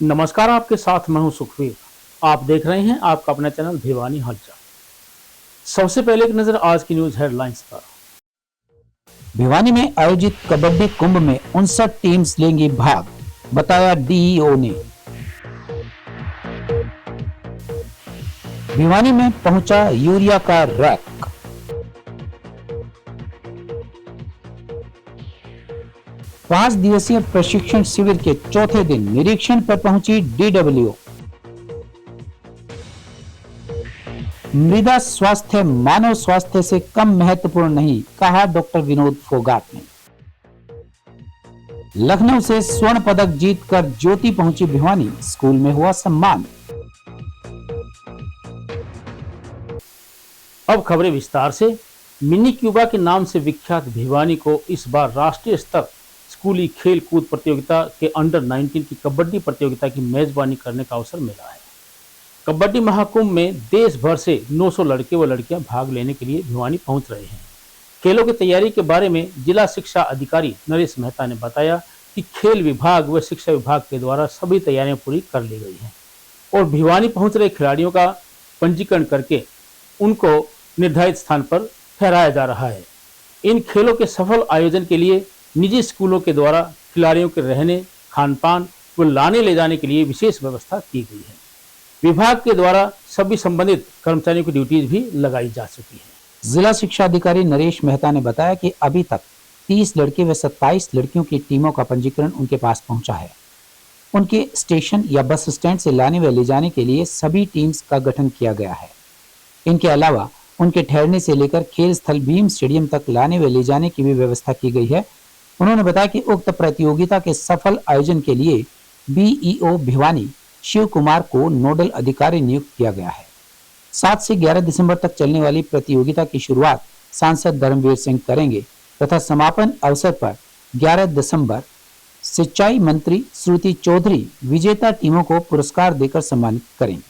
नमस्कार, आपके साथ मैं हूं सुखवीर। आप देख रहे हैं आपका अपना चैनल भिवानी हलचल। सबसे पहले एक नजर आज की न्यूज हेडलाइंस पर। भिवानी में आयोजित कबड्डी कुंभ में 59 टीम्स लेंगी भाग, बताया डीईओ ने। भिवानी में पहुंचा यूरिया का रैक। पांच दिवसीय प्रशिक्षण शिविर के चौथे दिन निरीक्षण पर पहुंची डीडब्ल्यू। मृदा स्वास्थ्य मानव स्वास्थ्य से कम महत्वपूर्ण नहीं, कहा डॉक्टर विनोद फोगाट ने। लखनऊ से स्वर्ण पदक जीतकर ज्योति पहुंची भिवानी, स्कूल में हुआ सम्मान। अब खबरें विस्तार से। मिनी क्यूबा के नाम से विख्यात भिवानी को इस बार राष्ट्रीय स्तर स्कूली खेल कूद प्रतियोगिता के अंडर 19 की कबड्डी प्रतियोगिता की मेजबानी करने का अवसर मिला है। कबड्डी महाकुंभ में देश भर से 900 लड़के व लड़कियां भाग लेने के लिए भिवानी पहुंच रहे हैं। खेलों की तैयारी के बारे में जिला शिक्षा अधिकारी नरेश मेहता ने बताया कि खेल विभाग व शिक्षा विभाग के द्वारा सभी तैयारियां पूरी कर ली गई हैं और भिवानी पहुंच रहे खिलाड़ियों का पंजीकरण करके उनको निर्धारित स्थान पर ठहराया जा रहा है। इन खेलों के सफल आयोजन के लिए निजी स्कूलों के द्वारा खिलाड़ियों के रहने, खान पान व लाने ले जाने के लिए विशेष व्यवस्था की गई है। विभाग के द्वारा सभी संबंधित कर्मचारियों की ड्यूटीज भी लगाई जा चुकी है। जिला शिक्षा अधिकारी नरेश मेहता ने बताया कि अभी तक 30 लड़के व 27 लड़कियों की टीमों का पंजीकरण उनके पास पहुंचा है। उनके स्टेशन या बस स्टैंड से लाने व ले जाने के लिए सभी टीम्स का गठन किया गया है। इनके अलावा उनके ठहरने से लेकर खेल स्थल भीम स्टेडियम तक लाने व ले जाने की भी व्यवस्था की गई है। उन्होंने बताया कि उक्त प्रतियोगिता के सफल आयोजन के लिए बीईओ भिवानी शिव कुमार को नोडल अधिकारी नियुक्त किया गया है। 7 से 11 दिसंबर तक चलने वाली प्रतियोगिता की शुरुआत सांसद धर्मवीर सिंह करेंगे तथा समापन अवसर पर 11 दिसंबर सिंचाई मंत्री श्रुति चौधरी विजेता टीमों को पुरस्कार देकर सम्मानित करेंगे।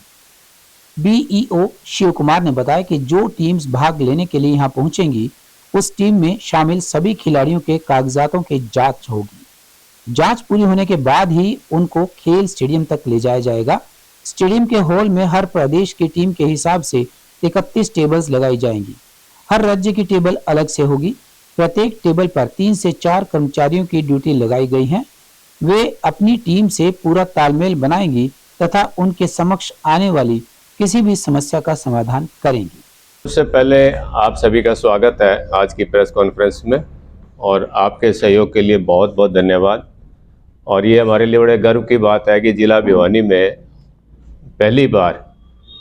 बीईओ शिव कुमार ने बताया कि जो टीम्स भाग लेने के लिए यहां पहुंचेंगी उस टीम में शामिल सभी खिलाड़ियों के कागजातों की जांच होगी। जांच पूरी होने के बाद ही उनको खेल स्टेडियम तक ले जाया जाएगा। स्टेडियम के हॉल में हर प्रदेश की टीम के हिसाब से 31 टेबल्स लगाई जाएंगी। हर राज्य की टेबल अलग से होगी। प्रत्येक टेबल पर 3 से 4 कर्मचारियों की ड्यूटी लगाई गई है। वे अपनी टीम से पूरा तालमेल बनाएंगी तथा उनके समक्ष आने वाली किसी भी समस्या का समाधान करेंगी। सबसे पहले आप सभी का स्वागत है आज की प्रेस कॉन्फ्रेंस में और आपके सहयोग के लिए बहुत बहुत धन्यवाद। और ये हमारे लिए बड़े गर्व की बात है कि जिला भिवानी में पहली बार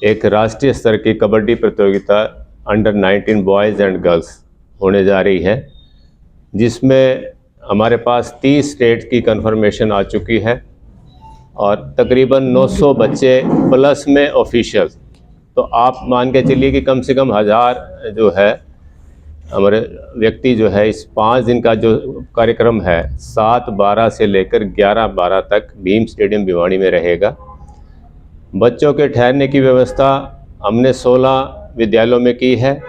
एक राष्ट्रीय स्तर की कबड्डी प्रतियोगिता अंडर 19 बॉयज़ एंड गर्ल्स होने जा रही है, जिसमें हमारे पास 30 स्टेट की कंफर्मेशन आ चुकी है और तकरीबन 900 बच्चे प्लस में ऑफिशियल। तो आप मान के चलिए कि कम से कम 1000 जो है हमारे व्यक्ति जो है इस 5 दिन का जो कार्यक्रम है 7/12 से लेकर 11/12 तक भीम स्टेडियम भिवानी में रहेगा। बच्चों के ठहरने की व्यवस्था हमने 16 विद्यालयों में की है।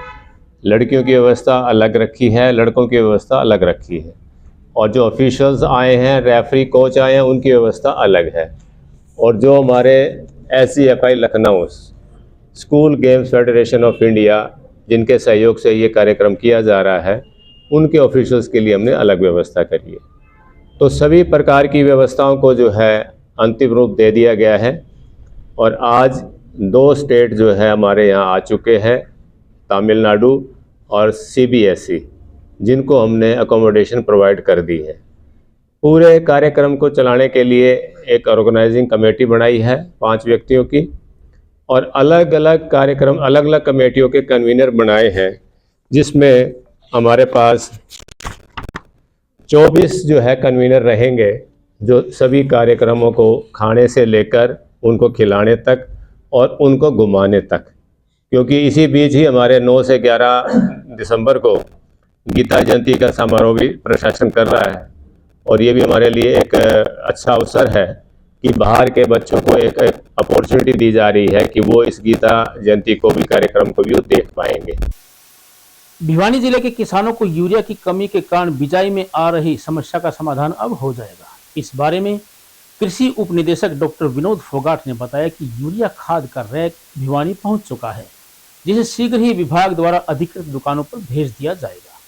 लड़कियों की व्यवस्था अलग रखी है, लड़कों की व्यवस्था अलग रखी है और जो ऑफिशियल्स आए हैं, रेफरी कोच आए हैं, उनकी व्यवस्था अलग है। और जो हमारे SCFI Lucknow school games federation of India जिनके सहयोग से ये कार्यक्रम किया जा रहा है, उनके ऑफिशियल्स के लिए हमने अलग व्यवस्था करी है। तो सभी प्रकार की व्यवस्थाओं को जो है अंतिम रूप दे दिया गया है और आज 2 स्टेट जो है हमारे यहाँ आ चुके हैं, तमिलनाडु और CBSE, जिनको हमने अकोमोडेशन प्रोवाइड कर दी है। पूरे कार्यक्रम को चलाने के लिए एक ऑर्गेनाइजिंग कमेटी बनाई है 5 व्यक्तियों की और अलग अलग कार्यक्रम अलग अलग कमेटियों के कन्वीनर बनाए हैं, जिसमें हमारे पास 24 जो है कन्वीनर रहेंगे, जो सभी कार्यक्रमों को खाने से लेकर उनको खिलाने तक और उनको घुमाने तक, क्योंकि इसी बीच ही हमारे 9 से 11 दिसंबर को गीता जयंती का समारोह भी प्रशासन कर रहा है और ये भी हमारे लिए एक अच्छा अवसर है कि बाहर के बच्चों को एक अपॉर्चुनिटी दी जा रही है कि वो इस गीता जयंती को भी कार्यक्रम को भी देख पाएंगे। भिवानी जिले के किसानों को यूरिया की कमी के कारण बिजाई में आ रही समस्या का समाधान अब हो जाएगा। इस बारे में कृषि उप निदेशक डॉक्टर विनोद फोगाट ने बताया कि यूरिया खाद का रैक भिवानी पहुंच चुका है, जिसे शीघ्र ही विभाग द्वारा अधिकृत दुकानों पर भेज दिया जाएगा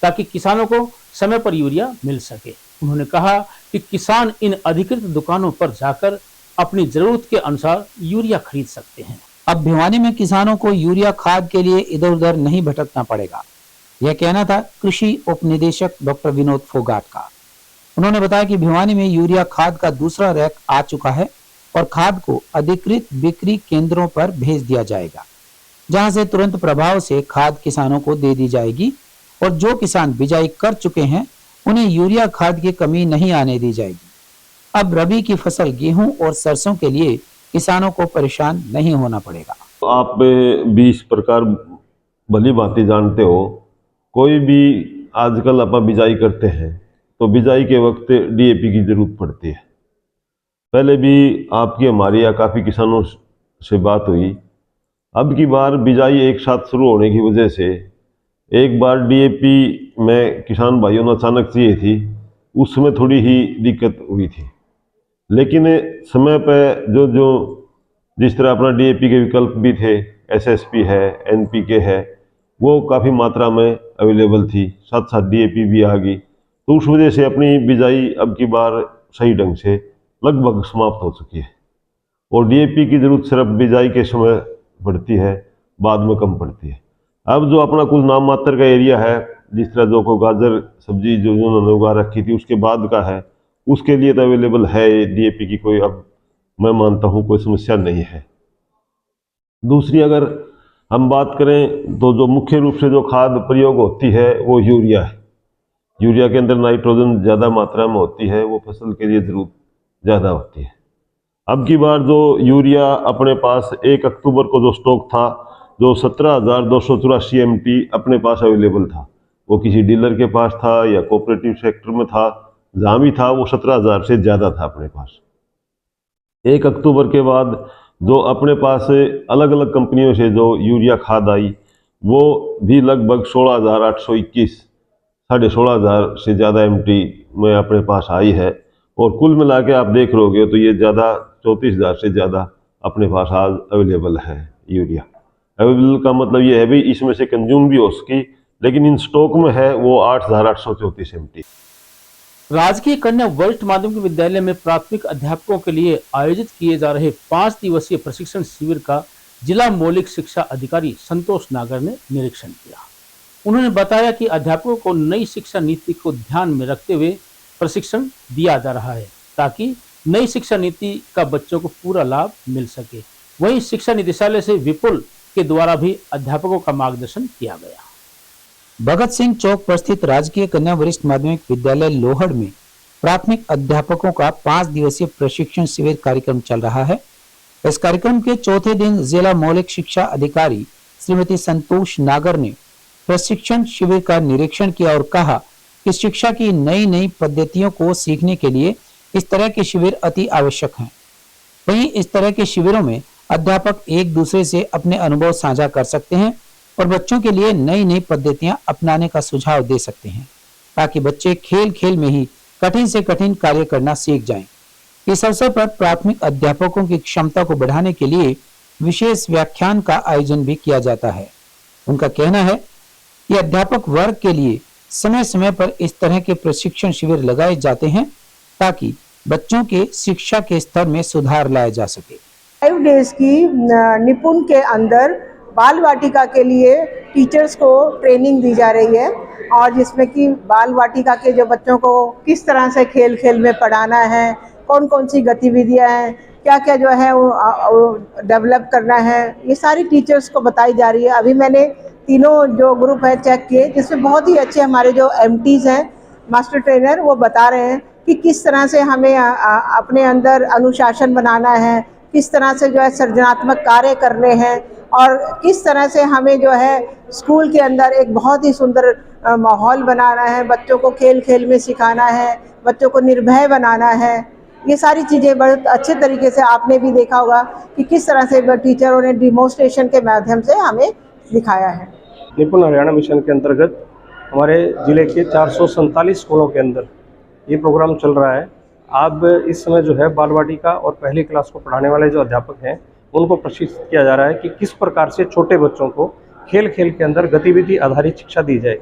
ताकि किसानों को समय पर यूरिया मिल सके। उन्होंने कहा कि किसान इन अधिकृत दुकानों पर जाकर अपनी जरूरत के अनुसार यूरिया खरीद सकते हैं। अब भिवानी में किसानों को यूरिया खाद के लिए इधर उधर नहीं भटकना पड़ेगा, यह कहना था कृषि उप निदेशक डॉक्टर विनोद फोगाट का। उन्होंने बताया कि भिवानी में यूरिया खाद का दूसरा रैक आ चुका है और खाद को अधिकृत बिक्री केंद्रों पर भेज दिया जाएगा, जहां से तुरंत प्रभाव से खाद किसानों को दे दी जाएगी और जो किसान बिजाई कर चुके हैं उन्हें यूरिया खाद की कमी नहीं आने दी जाएगी। अब रबी की फसल गेहूं और सरसों के लिए किसानों को परेशान नहीं होना पड़ेगा। आप भी इस प्रकार भली भांति जानते हो, कोई भी आजकल आप बिजाई करते हैं तो बिजाई के वक्त डीएपी की जरूरत पड़ती है। पहले भी आपकी हमारी या काफ़ी किसानों से बात हुई। अब की बार बिजाई एक साथ शुरू होने की वजह से एक बार डीएपी में किसान भाइयों ने अचानक चाहिए थी, उस समय थोड़ी ही दिक्कत हुई थी। लेकिन समय पर जो जिस तरह अपना डीएपी के विकल्प भी थे, एसएसपी है, एनपीके है, वो काफ़ी मात्रा में अवेलेबल थी, साथ साथ डीएपी भी आ गई, तो उस वजह से अपनी बिजाई अब की बार सही ढंग से लगभग समाप्त हो चुकी है और डीएपी की जरूरत सिर्फ बिजाई के समय पड़ती है, बाद में कम पड़ती है। अब जो अपना कुछ नाम मात्र का एरिया है, जिस तरह जो को गाजर सब्जी जो उन्होंने उगा रखी थी उसके बाद का है, उसके लिए तो अवेलेबल है डीएपी की कोई, अब मैं मानता हूँ कोई समस्या नहीं है। दूसरी अगर हम बात करें तो जो मुख्य रूप से जो खाद प्रयोग होती है वो यूरिया है। यूरिया के अंदर नाइट्रोजन ज़्यादा मात्रा में होती है, वो फसल के लिए जरूरत ज़्यादा होती है। अब की बार जो यूरिया अपने पास 1 अक्टूबर को जो स्टॉक था, जो 17,284 MT अपने पास अवेलेबल था, वो किसी डीलर के पास था या कोऑपरेटिव सेक्टर में था, जहाँ भी था वो 17,000 से ज़्यादा था अपने पास। 1 अक्टूबर के बाद जो अपने पास अलग अलग कंपनियों से जो यूरिया खाद आई, वो भी लगभग 16,821, 16,500 से ज़्यादा MT में अपने पास आई है और कुल मिला के आप देख लोगे तो ये ज़्यादा 34,000 से ज़्यादा अपने पास आज अवेलेबल है यूरिया। अवेलेबल का मतलब ये है भी इसमें से कंज्यूम भी हो सकी, लेकिन इन स्टॉक में है वो 8,834 MT। राजकीय कन्या वरिष्ठ माध्यमिक विद्यालय में प्राथमिक अध्यापकों के लिए आयोजित किए जा रहे 5 दिवसीय प्रशिक्षण शिविर का जिला मौलिक शिक्षा अधिकारी संतोष नागर ने निरीक्षण किया। उन्होंने बताया कि अध्यापकों को नई शिक्षा नीति को ध्यान में रखते हुए प्रशिक्षण दिया जा रहा है ताकि नई शिक्षा नीति का बच्चों को पूरा लाभ मिल सके। वहीं शिक्षा निदेशालय से विपुल के द्वारा भी अध्यापकों का मार्गदर्शन किया गया। भगत सिंह चौक पर स्थित राजकीय कन्या वरिष्ठ माध्यमिक विद्यालय लोहड़ में प्राथमिक अध्यापकों का 5 दिवसीय प्रशिक्षण शिविर कार्यक्रम चल रहा है। इस कार्यक्रम के चौथे दिन जिला मौलिक शिक्षा अधिकारी श्रीमती संतोष नागर ने प्रशिक्षण शिविर का निरीक्षण किया और कहा कि शिक्षा की नई नई पद्धतियों को सीखने के लिए इस तरह के शिविर अति आवश्यक हैं। वहीं इस तरह के शिविरों में अध्यापक एक दूसरे से अपने अनुभव साझा कर सकते हैं और बच्चों के लिए नई नई पद्धतियां अपनाने का सुझाव दे सकते हैं ताकि बच्चे खेल खेल में ही कठिन से कठिन कार्य करना सीख जाएं। इस अवसर पर प्राथमिक अध्यापकों की क्षमता को बढ़ाने के लिए विशेष व्याख्यान का आयोजन भी किया जाता है। उनका कहना है कि अध्यापक वर्ग के लिए समय समय पर इस तरह के प्रशिक्षण शिविर लगाए जाते हैं ताकि बच्चों के शिक्षा के स्तर में सुधार लाया जा सके। 5 डेज की निपुण के अंदर बाल वाटिका के लिए टीचर्स को ट्रेनिंग दी जा रही है और जिसमें कि बाल वाटिका के जो बच्चों को किस तरह से खेल खेल में पढ़ाना है, कौन कौन सी गतिविधियां हैं, क्या क्या जो है वो डेवलप करना है, ये सारी टीचर्स को बताई जा रही है। अभी मैंने तीनों जो ग्रुप है चेक किए, जिसमें बहुत ही अच्छे हमारे जो MTs हैं, मास्टर ट्रेनर, वो बता रहे हैं कि किस तरह से हमें अपने अंदर अनुशासन बनाना है, किस तरह से जो है सृजनात्मक कार्य करने हैं और किस तरह से हमें जो है स्कूल के अंदर एक बहुत ही सुंदर माहौल बनाना है, बच्चों को खेल खेल में सिखाना है, बच्चों को निर्भय बनाना है। ये सारी चीज़ें बहुत अच्छे तरीके से आपने भी देखा होगा कि किस तरह से टीचरों ने डिमोन्स्ट्रेशन के माध्यम से हमें दिखाया है। निपुण हरियाणा मिशन के अंतर्गत हमारे ज़िले के 447 स्कूलों के अंदर ये प्रोग्राम चल रहा है। अब इस समय जो है बाल वाटिका और पहली क्लास को पढ़ाने वाले जो अध्यापक हैं उनको प्रशिक्षित किया जा रहा है कि किस प्रकार से छोटे बच्चों को खेल खेल के अंदर गतिविधि आधारित शिक्षा दी जाए।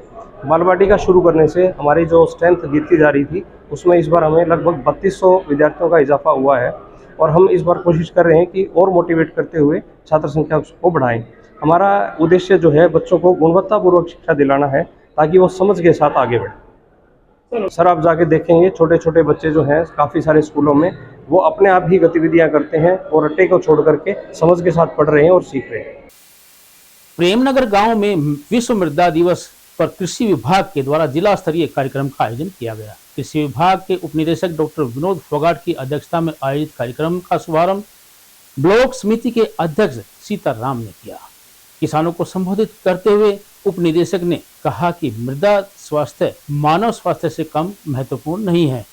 बाल वाटिका शुरू करने से हमारी जो स्ट्रेंथ गिरती जा रही थी उसमें इस बार हमें लगभग 3200 विद्यार्थियों का इजाफा हुआ है और हम इस बार कोशिश कर रहे हैं कि और मोटिवेट करते हुए छात्र संख्या को बढ़ाएं। हमारा उद्देश्य जो है बच्चों को गुणवत्तापूर्वक शिक्षा दिलाना है ताकि वो समझ के साथ आगे बढ़े। सर आप जाके देखेंगे छोटे छोटे बच्चे जो हैं काफ़ी सारे स्कूलों में वो अपने आप ही गतिविधियां करते हैं और रट्टे को छोड़ करके समझ के साथ पढ़ रहे हैं और सीख रहे हैं। प्रेमनगर गांव में विश्व मृदा दिवस पर कृषि विभाग के द्वारा जिला स्तरीय कार्यक्रम का आयोजन किया गया। कृषि विभाग के उपनिदेशक डॉक्टर विनोद फोगाट की अध्यक्षता में आयोजित कार्यक्रम का शुभारंभ ब्लॉक समिति के अध्यक्ष सीताराम ने किया। किसानों को संबोधित करते हुए उपनिदेशक ने कहा कि मृदा स्वास्थ्य मानव स्वास्थ्य से कम महत्वपूर्ण नहीं है।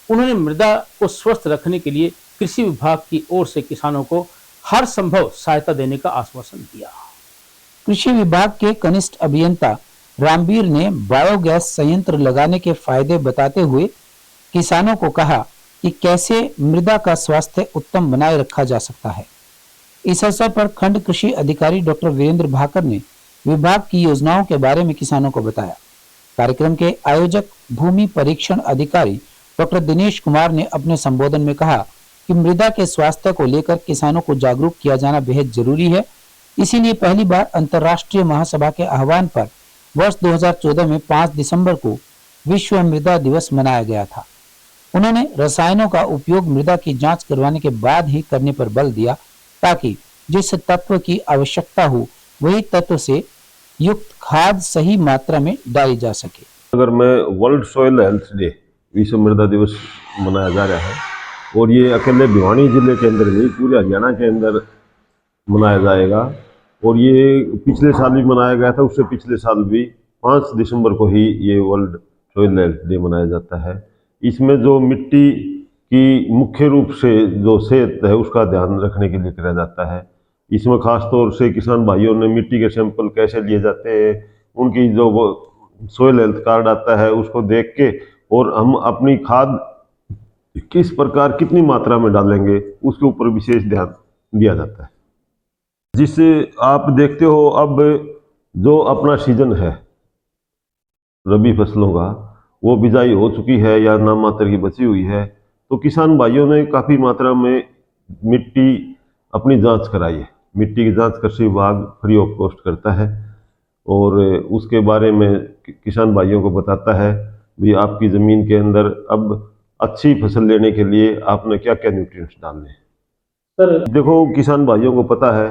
उन्होंने मृदा को स्वस्थ रखने के लिए कृषि विभाग की ओर से किसानों को हर संभव सहायता देने का आश्वासन दिया। कृषि विभाग के कनिष्ठ अभियंता रामवीर ने बायोगैस संयंत्र लगाने के फायदे बताते हुए किसानों को कहा कि कैसे मृदा का स्वास्थ्य उत्तम बनाए रखा जा सकता है। इस अवसर पर खंड कृषि अधिकारी डॉक्टर वीरेंद्र भाकर ने विभाग की योजनाओं के बारे में किसानों को बताया। कार्यक्रम के आयोजक भूमि परीक्षण अधिकारी डॉक्टर दिनेश कुमार ने अपने संबोधन में कहा कि मृदा के स्वास्थ्य को लेकर किसानों को जागरूक किया जाना बेहद जरूरी है। इसीलिए पहली बार अंतर्राष्ट्रीय महासभा के आह्वान पर वर्ष 2014 में 5 दिसंबर को विश्व मृदा दिवस मनाया गया था। उन्होंने रसायनों का उपयोग मृदा की जांच करवाने के बाद ही करने पर बल दिया ताकि जिस तत्व की आवश्यकता हो वही तत्व से युक्त खाद सही मात्रा में डाली जा सके। अगर मैं वर्ल्ड सॉइल हेल्थ डे विश्व मृदा दिवस मनाया जा रहा है और ये अकेले भिवानी जिले के अंदर नहीं पूरे हरियाणा के अंदर मनाया जाएगा और ये पिछले साल भी मनाया गया था, उससे पिछले साल भी 5 दिसंबर को ही ये वर्ल्ड सॉइल हेल्थ डे मनाया जाता है। इसमें जो मिट्टी की मुख्य रूप से जो सेहत है उसका ध्यान रखने के लिए किया जाता है। इसमें खास तौर से किसान भाइयों ने मिट्टी के सैंपल कैसे लिए जाते हैं, उनकी जो वो सॉइल हेल्थ कार्ड आता है उसको देख के और हम अपनी खाद किस प्रकार कितनी मात्रा में डालेंगे उसके ऊपर विशेष ध्यान दिया जाता है। जिससे आप देखते हो अब जो अपना सीजन है रबी फसलों का वो बिजाई हो चुकी है या नाम मात्र की बची हुई है, तो किसान भाइयों ने काफ़ी मात्रा में मिट्टी अपनी जांच कराई है। मिट्टी की जांच कृषि विभाग फ्री ऑफ कॉस्ट करता है और उसके बारे में किसान भाइयों को बताता है भी आपकी ज़मीन के अंदर अब अच्छी फसल लेने के लिए आपने क्या क्या न्यूट्रिएंट्स डालने हैं। सर देखो किसान भाइयों को पता है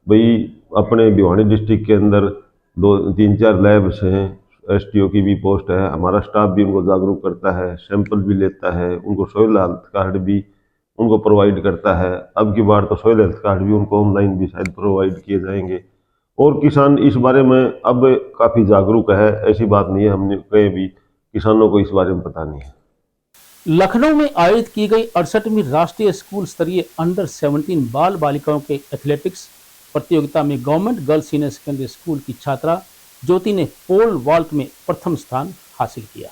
भाई अपने भिवानी डिस्ट्रिक्ट के अंदर 2-3-4 लैब्स हैं, STO की भी पोस्ट है, हमारा स्टाफ भी उनको जागरूक करता है, सैंपल भी लेता है, उनको सॉइल हेल्थ कार्ड भी उनको प्रोवाइड करता है। अब की बार तो सॉइल हेल्थ कार्ड भी उनको ऑनलाइन भी शायद प्रोवाइड किए जाएंगे और किसान इस बारे में अब काफ़ी जागरूक है। ऐसी बात नहीं है हमने कहीं भी किसानों को इस बारे में पता नहीं है। लखनऊ में आयोजित की गई 68वीं राष्ट्रीय स्कूल स्तरीय अंडर 17 बाल बालिकाओं के एथलेटिक्स प्रतियोगिता में government girls senior secondary school की छात्रा ज्योति ने पोल वॉल्ट में प्रथम स्थान हासिल किया।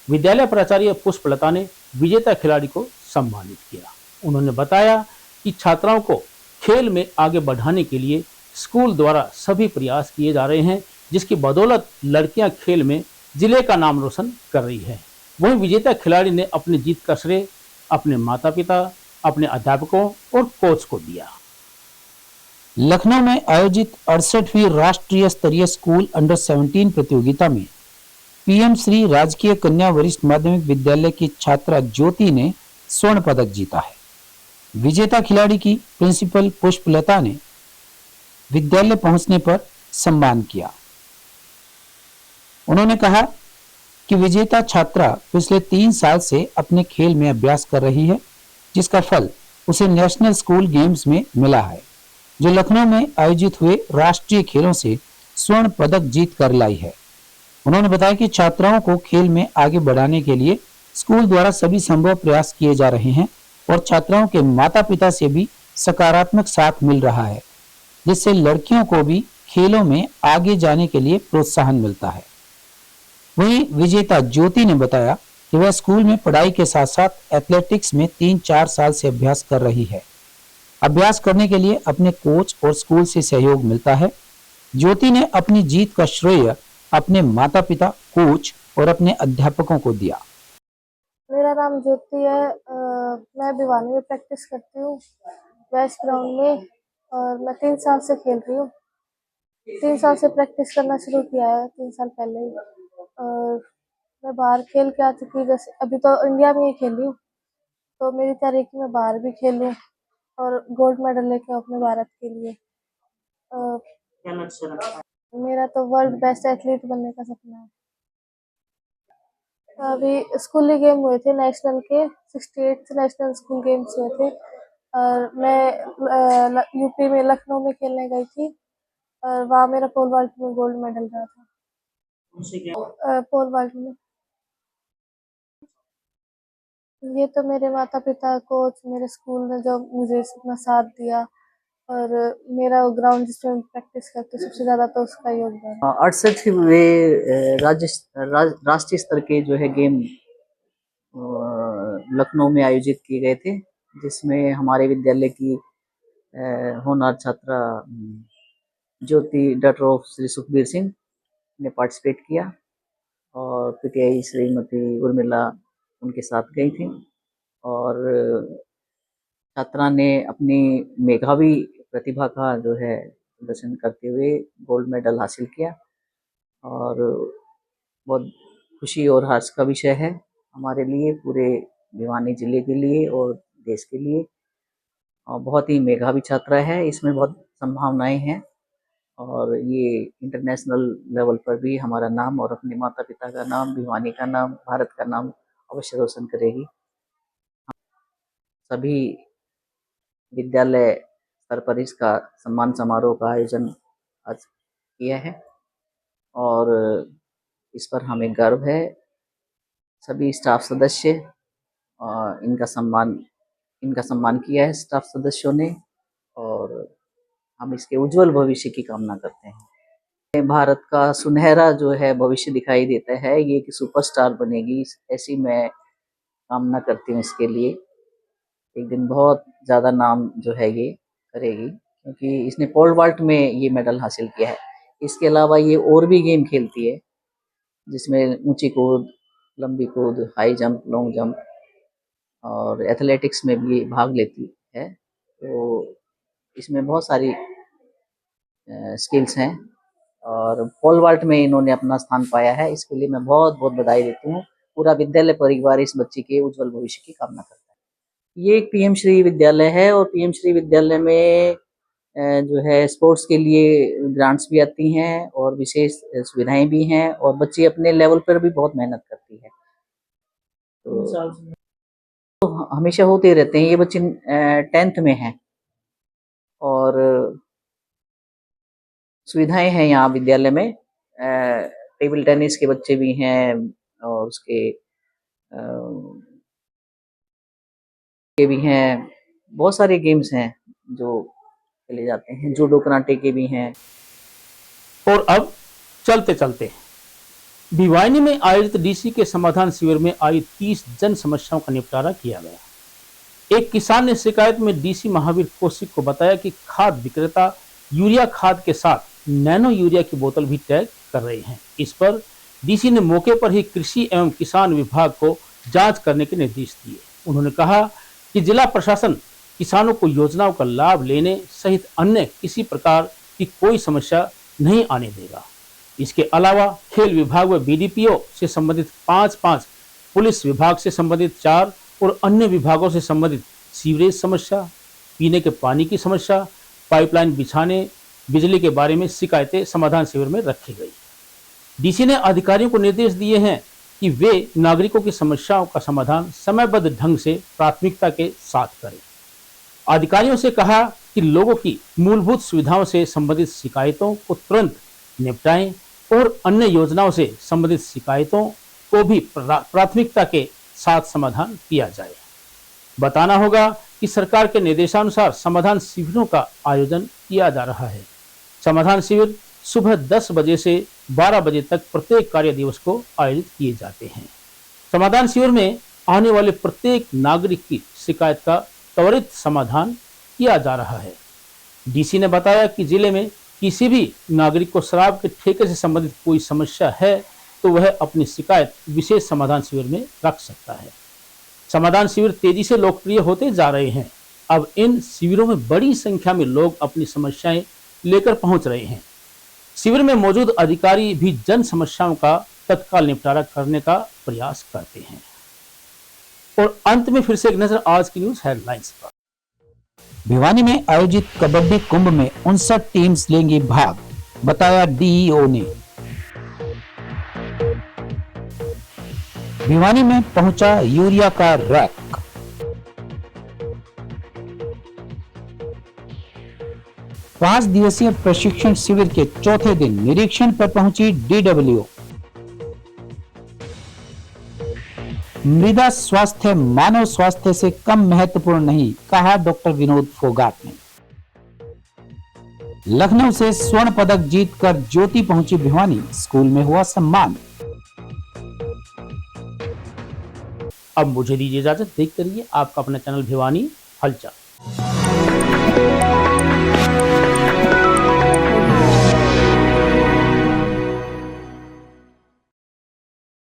विद्यालय प्राचार्य पुष्पलता ने विजेता खिलाड़ी को सम्मानित किया। उन्होंने बताया कि छात्राओं को खेल में आगे बढ़ाने के लिए स्कूल द्वारा सभी प्रयास किए जा रहे हैं, जिसकी बदौलत लड़कियां खेल में जिले का नाम रोशन कर रही है। वहीं विजेता खिलाड़ी ने अपनी जीत का श्रेय अपने माता पिता, अपने अध्यापकों और कोच को दिया। लखनऊ में आयोजित 68वीं राष्ट्रीय स्तरीय स्कूल अंडर 17 प्रतियोगिता में पीएम श्री राजकीय कन्या वरिष्ठ माध्यमिक विद्यालय की छात्रा ज्योति ने स्वर्ण पदक जीता है। विजेता खिलाड़ी की प्रिंसिपल पुष्पलता ने विद्यालय पहुंचने पर सम्मान किया। उन्होंने कहा कि विजेता छात्रा पिछले 3 साल से अपने खेल में अभ्यास कर रही है, जिसका फल उसे नेशनल स्कूल गेम्स में मिला है, जो लखनऊ में आयोजित हुए राष्ट्रीय खेलों से स्वर्ण पदक जीत कर लाई है। उन्होंने बताया कि छात्राओं को खेल में आगे बढ़ाने के लिए स्कूल द्वारा सभी संभव प्रयास किए जा रहे हैं और छात्राओं के माता पिता से भी सकारात्मक साथ मिल रहा है, जिससे लड़कियों को भी खेलों में आगे जाने के लिए प्रोत्साहन मिलता है। वहीं विजेता ज्योति ने बताया कि वह स्कूल में पढ़ाई के साथ साथ एथलेटिक्स में 3-4 साल से अभ्यास कर रही है। अभ्यास करने के लिए अपने कोच और स्कूल से सहयोग मिलता है। ज्योति ने अपनी जीत का श्रेय अपने माता पिता, कोच और अपने अध्यापकों को दिया। मेरा नाम ज्योति है। मैं भिवानी में प्रैक्टिस करती हूँ, वेस्ट ग्राउंड में, और मैं 3 साल से खेल रही हूँ। 3 साल से प्रैक्टिस करना शुरू किया है, 3 साल पहले ही। और मैं बाहर खेल के आ चुकी हूँ, जैसे अभी तो इंडिया में ही खेल रही हूँ, तो मेरी तैयारी है कि मैं बाहर भी खेलूँ और गोल्ड मेडल लेके आऊँ अपने भारत के लिए। मेरा तो वर्ल्ड बेस्ट एथलीट बनने का सपना है। अभी स्कूली गेम हुए थे नेशनल के, 68 नेशनल स्कूल गेम्स हुए थे, और मैं यूपी में लखनऊ में खेलने गई थी, और वहाँ मेरा पोल वॉल्ट में गोल्ड मेडल रहा था। पोल वॉल्ट में ये तो मेरे माता पिता, कोच, मेरे स्कूल ने जो मुझे इतना साथ दिया, और मेरा ग्राउंड जिसमें मैं प्रैक्टिस करती हूँ सबसे ज़्यादा तो उसका योगदान है। 68वें राष्ट्रीय स्तर के जो है गेम लखनऊ में आयोजित किए गए थे, जिसमें हमारे विद्यालय की होनहार छात्रा ज्योति डॉक्टर ऑफ श्री सुखबीर सिंह ने पार्टिसिपेट किया, और पीटीआई श्रीमती उर्मिला उनके साथ गई थी, और छात्रा ने अपनी मेधावी प्रतिभा का जो है प्रदर्शन करते हुए गोल्ड मेडल हासिल किया, और बहुत खुशी और हर्ष का विषय है हमारे लिए, पूरे भिवानी जिले के लिए और देश के लिए। और बहुत ही मेधावी छात्रा है, इसमें बहुत संभावनाएं हैं, और ये इंटरनेशनल लेवल पर भी हमारा नाम और अपने माता पिता का नाम, भिवानी का नाम, भारत का नाम अवश्य रोशन करेगी। सभी विद्यालय स्तर पर इसका सम्मान समारोह का आयोजन आज किया है, और इस पर हमें गर्व है। सभी स्टाफ सदस्य इनका सम्मान किया है स्टाफ सदस्यों ने, और हम इसके उज्जवल भविष्य की कामना करते हैं। भारत का सुनहरा जो है भविष्य दिखाई देता है, ये कि सुपरस्टार बनेगी, ऐसी मैं कामना करती हूँ इसके लिए। एक दिन बहुत ज़्यादा नाम जो है ये करेगी, क्योंकि इसने पोल वॉल्ट में ये मेडल हासिल किया है। इसके अलावा ये और भी गेम खेलती है, जिसमें ऊंची कूद, लंबी कूद, हाई जंप, लॉन्ग जंप, और एथलेटिक्स में भी भाग लेती है। तो इसमें बहुत सारी स्किल्स हैं, और पोल वॉल्ट में इन्होंने अपना स्थान पाया है। इसके लिए मैं बहुत बहुत बधाई देती हूँ। पूरा विद्यालय परिवार इस बच्ची के उज्जवल भविष्य की कामना करता है। ये एक पीएम श्री विद्यालय है, और पीएम श्री विद्यालय में जो है स्पोर्ट्स के लिए ग्रांट्स भी आती हैं, और विशेष सुविधाएं भी हैं, और बच्चे अपने लेवल पर भी बहुत मेहनत करती है। तो हमेशा होते रहते हैं। ये बच्चे 10th में हैं, और सुविधाएं हैं यहाँ विद्यालय में। टेबल टेनिस के बच्चे भी हैं, और उसके के भी हैं, बहुत सारे गेम्स हैं जो खेले जाते हैं, जूडो कराटे के भी हैं। और अब चलते चलते भिवानी में आयोजित डीसी के समाधान शिविर में आई 30 जन समस्याओं का निपटारा किया गया। एक किसान ने शिकायत में डीसी महावीर कौशिक को बताया कि खाद विक्रेता यूरिया खाद के साथ नैनो यूरिया की बोतल भी टैग कर रहे हैं। इस पर डीसी ने मौके पर ही कृषि एवं किसान विभाग को जांच करने के निर्देश दिए। उन्होंने कहा कि जिला प्रशासन किसानों को योजनाओं का लाभ लेने सहित अन्य किसी प्रकार की कोई समस्या नहीं आने देगा। इसके अलावा खेल विभाग व बीडीपीओ से संबंधित 5-5, पुलिस विभाग से संबंधित 4 और अन्य विभागों से संबंधित सीवरेज समस्या, पीने के पानी की समस्या, पाइपलाइन बिछाने, बिजली के बारे में शिकायतें समाधान शिविर में रखी गई। डीसी ने अधिकारियों को निर्देश दिए हैं कि वे नागरिकों की समस्याओं का समाधान समयबद्ध ढंग से प्राथमिकता के साथ करें। अधिकारियों से कहा कि लोगों की मूलभूत सुविधाओं से संबंधित शिकायतों को तुरंत निपटाएं, और अन्य योजनाओं से संबंधित शिकायतों को भी प्राथमिकता के साथ समाधान किया जाए। बताना होगा कि सरकार के निर्देशानुसार समाधान शिविरों का आयोजन किया जा रहा है। समाधान शिविर सुबह 10 बजे से 12 बजे तक प्रत्येक कार्य दिवस को आयोजित किए जाते हैं। समाधान शिविर में आने वाले प्रत्येक नागरिक की शिकायत का त्वरित समाधान किया जा रहा है। डीसी ने बताया कि जिले में किसी भी नागरिक को शराब के ठेके से संबंधित कोई समस्या है तो वह अपनी शिकायत विशेष समाधान शिविर में रख सकता है। समाधान शिविर तेजी से लोकप्रिय होते जा रहे हैं। अब इन शिविरों में बड़ी संख्या में लोग अपनी समस्याएं लेकर पहुंच रहे हैं। शिविर में मौजूद अधिकारी भी जन समस्याओं का तत्काल निपटारा करने का प्रयास करते हैं। और अंत में फिर से एक नजर आज की न्यूज हेडलाइंस पर। भिवानी में आयोजित कबड्डी कुंभ में 59 टीम्स लेंगी भाग, बताया डीईओ ने। भिवानी में पहुंचा यूरिया का रैक। पांच दिवसीय प्रशिक्षण शिविर के चौथे दिन निरीक्षण पर पहुंची डीडब्ल्यू। मृदा स्वास्थ्य मानव स्वास्थ्य से कम महत्वपूर्ण नहीं, कहा डॉक्टर विनोद फोगाट ने। लखनऊ से स्वर्ण पदक जीतकर ज्योति पहुंची भिवानी, स्कूल में हुआ सम्मान। अब मुझे दीजिए इजाजत। देखते रहिए आपका अपना चैनल भिवानी हलचल।